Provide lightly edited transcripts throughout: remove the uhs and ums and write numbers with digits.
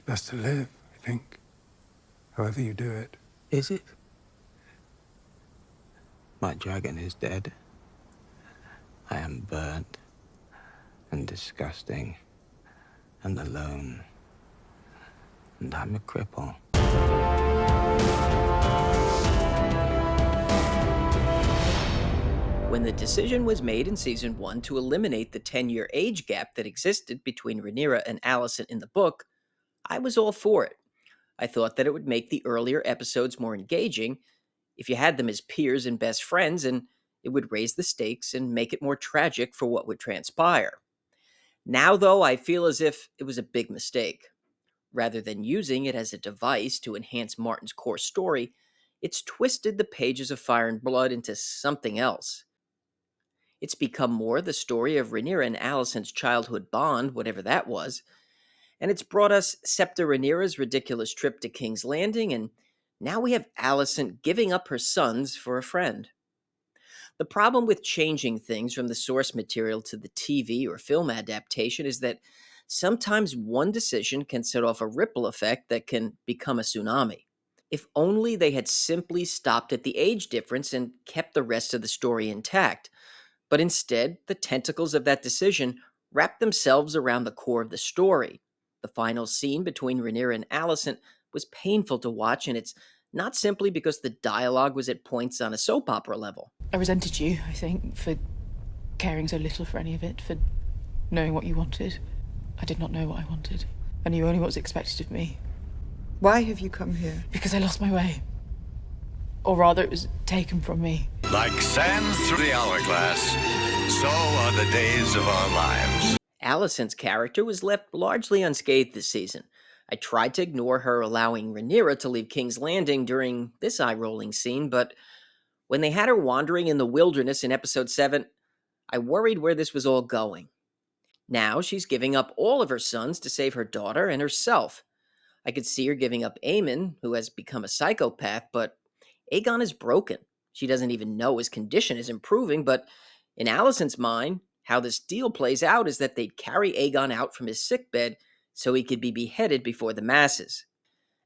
Best to live, I think. However you do it. Is it? My dragon is dead. I am burnt and disgusting and alone. And I'm a cripple. When the decision was made in Season 1 to eliminate the 10-year age gap that existed between Rhaenyra and Alicent in the book, I was all for it. I thought that it would make the earlier episodes more engaging if you had them as peers and best friends, and it would raise the stakes and make it more tragic for what would transpire. Now, though, I feel as if it was a big mistake. Rather than using it as a device to enhance Martin's core story, it's twisted the pages of Fire and Blood into something else. It's become more the story of Rhaenyra and Alicent's childhood bond, whatever that was, and it's brought us Septa Rhaenyra's ridiculous trip to King's Landing, and now we have Alicent giving up her sons for a friend. The problem with changing things from the source material to the TV or film adaptation is that sometimes one decision can set off a ripple effect that can become a tsunami. If only they had simply stopped at the age difference and kept the rest of the story intact. But instead, the tentacles of that decision wrapped themselves around the core of the story. The final scene between Rhaenyra and Alicent was painful to watch, and it's not simply because the dialogue was at points on a soap opera level. I resented you, I think, for caring so little for any of it, for knowing what you wanted. I did not know what I wanted. I knew only what was expected of me. Why have you come here? Because I lost my way. Or rather, it was taken from me. Like sand through the hourglass, so are the days of our lives. Alicent's character was left largely unscathed this season. I tried to ignore her allowing Rhaenyra to leave King's Landing during this eye-rolling scene, but when they had her wandering in the wilderness in Episode 7, I worried where this was all going. Now she's giving up all of her sons to save her daughter and herself. I could see her giving up Aemon, who has become a psychopath, but Aegon is broken. She doesn't even know his condition is improving, but in Alicent's mind, how this deal plays out is that they'd carry Aegon out from his sickbed so he could be beheaded before the masses.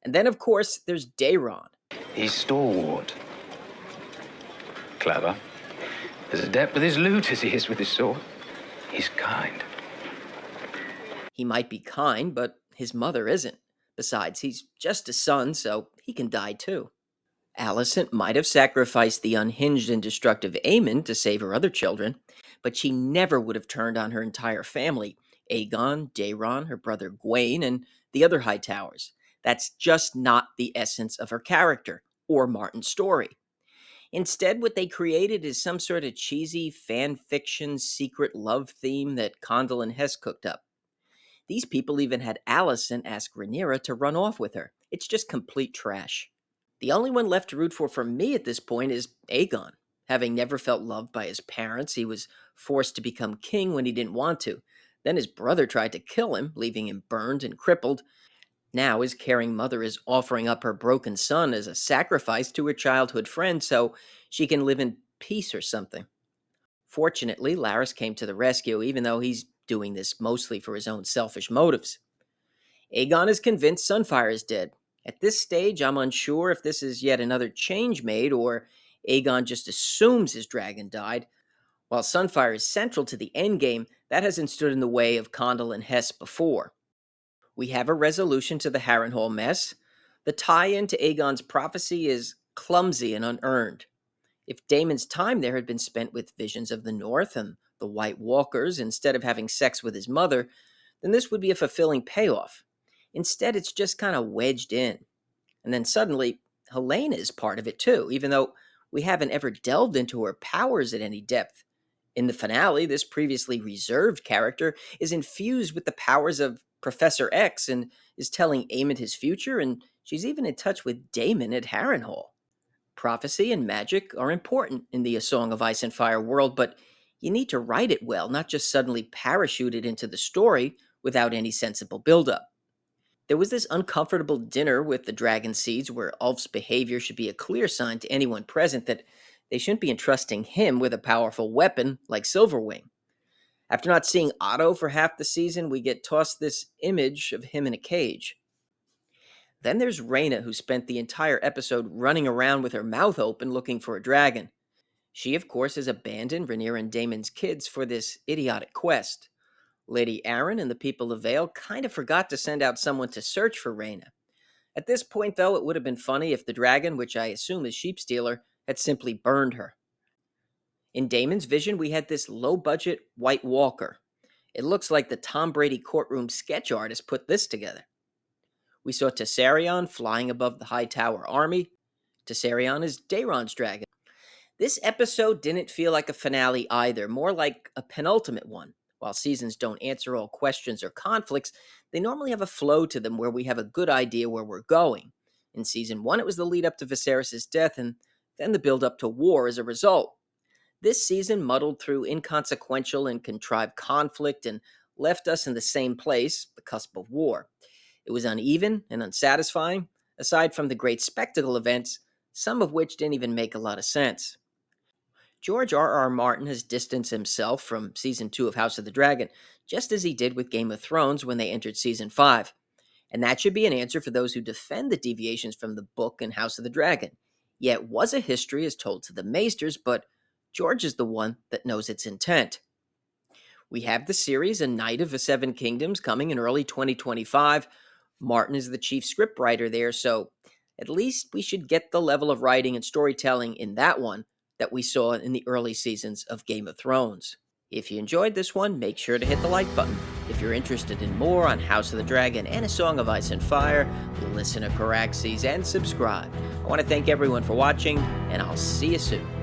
And then, of course, there's Daemon. He's stalwart. Clever. As adept with his loot as he is with his sword. He's kind. He might be kind, but his mother isn't. Besides, he's just a son, so he can die too. Alicent might have sacrificed the unhinged and destructive Aemon to save her other children, but she never would have turned on her entire family, Aegon, Daemon, her brother Gwaine, and the other Hightowers. That's just not the essence of her character, or Martin's story. Instead, what they created is some sort of cheesy fan fiction secret love theme that Condell and Hess cooked up. These people even had Alicent ask Rhaenyra to run off with her. It's just complete trash. The only one left to root for me at this point is Aegon. Having never felt loved by his parents, he was forced to become king when he didn't want to. Then his brother tried to kill him, leaving him burned and crippled. Now his caring mother is offering up her broken son as a sacrifice to her childhood friend so she can live in peace or something. Fortunately, Larys came to the rescue, even though he's doing this mostly for his own selfish motives. Aegon is convinced Sunfire is dead. At this stage, I'm unsure if this is yet another change made or Aegon just assumes his dragon died. While Sunfire is central to the endgame, that hasn't stood in the way of Condell and Hess before. We have a resolution to the Harrenhal mess. The tie-in to Aegon's prophecy is clumsy and unearned. If Daemon's time there had been spent with visions of the North and the White Walkers instead of having sex with his mother, then this would be a fulfilling payoff. Instead, it's just kind of wedged in. And then suddenly, Helaena is part of it too, even though we haven't ever delved into her powers at any depth. In the finale, this previously reserved character is infused with the powers of Professor X and is telling Aemon his future, and she's even in touch with Daemon at Harrenhal. Prophecy and magic are important in the A Song of Ice and Fire world, but you need to write it well, not just suddenly parachute it into the story without any sensible buildup. There was this uncomfortable dinner with the dragon seeds where Ulf's behavior should be a clear sign to anyone present that they shouldn't be entrusting him with a powerful weapon like Silverwing. After not seeing Otto for half the season, we get tossed this image of him in a cage. Then there's Rhaena, who spent the entire episode running around with her mouth open looking for a dragon. She, of course, has abandoned Rhaenyra and Daemon's kids for this idiotic quest. Lady Arryn and the people of Vale kind of forgot to send out someone to search for Rhaena. At this point, though, it would have been funny if the dragon, which I assume is Sheepstealer, had simply burned her. In Daemon's vision, we had this low-budget White Walker. It looks like the Tom Brady courtroom sketch artist put this together. We saw Tessarion flying above the High Tower army. Tessarion is Daeron's dragon. This episode didn't feel like a finale either, more like a penultimate one. While seasons don't answer all questions or conflicts, they normally have a flow to them where we have a good idea where we're going. In season 1, it was the lead up to Viserys' death and then the build up to war as a result. This season muddled through inconsequential and contrived conflict and left us in the same place, the cusp of war. It was uneven and unsatisfying, aside from the great spectacle events, some of which didn't even make a lot of sense. George R.R. Martin has distanced himself from Season 2 of House of the Dragon, just as he did with Game of Thrones when they entered Season 5. And that should be an answer for those who defend the deviations from the book and House of the Dragon. Yeah, it was a history as told to the Maesters, but George is the one that knows its intent. We have the series A Knight of the Seven Kingdoms coming in early 2025. Martin is the chief scriptwriter there, so at least we should get the level of writing and storytelling in that one that we saw in the early seasons of Game of Thrones. If you enjoyed this one, make sure to hit the like button. If you're interested in more on House of the Dragon and A Song of Ice and Fire, listen to Caraxes and subscribe. I want to thank everyone for watching, and I'll see you soon.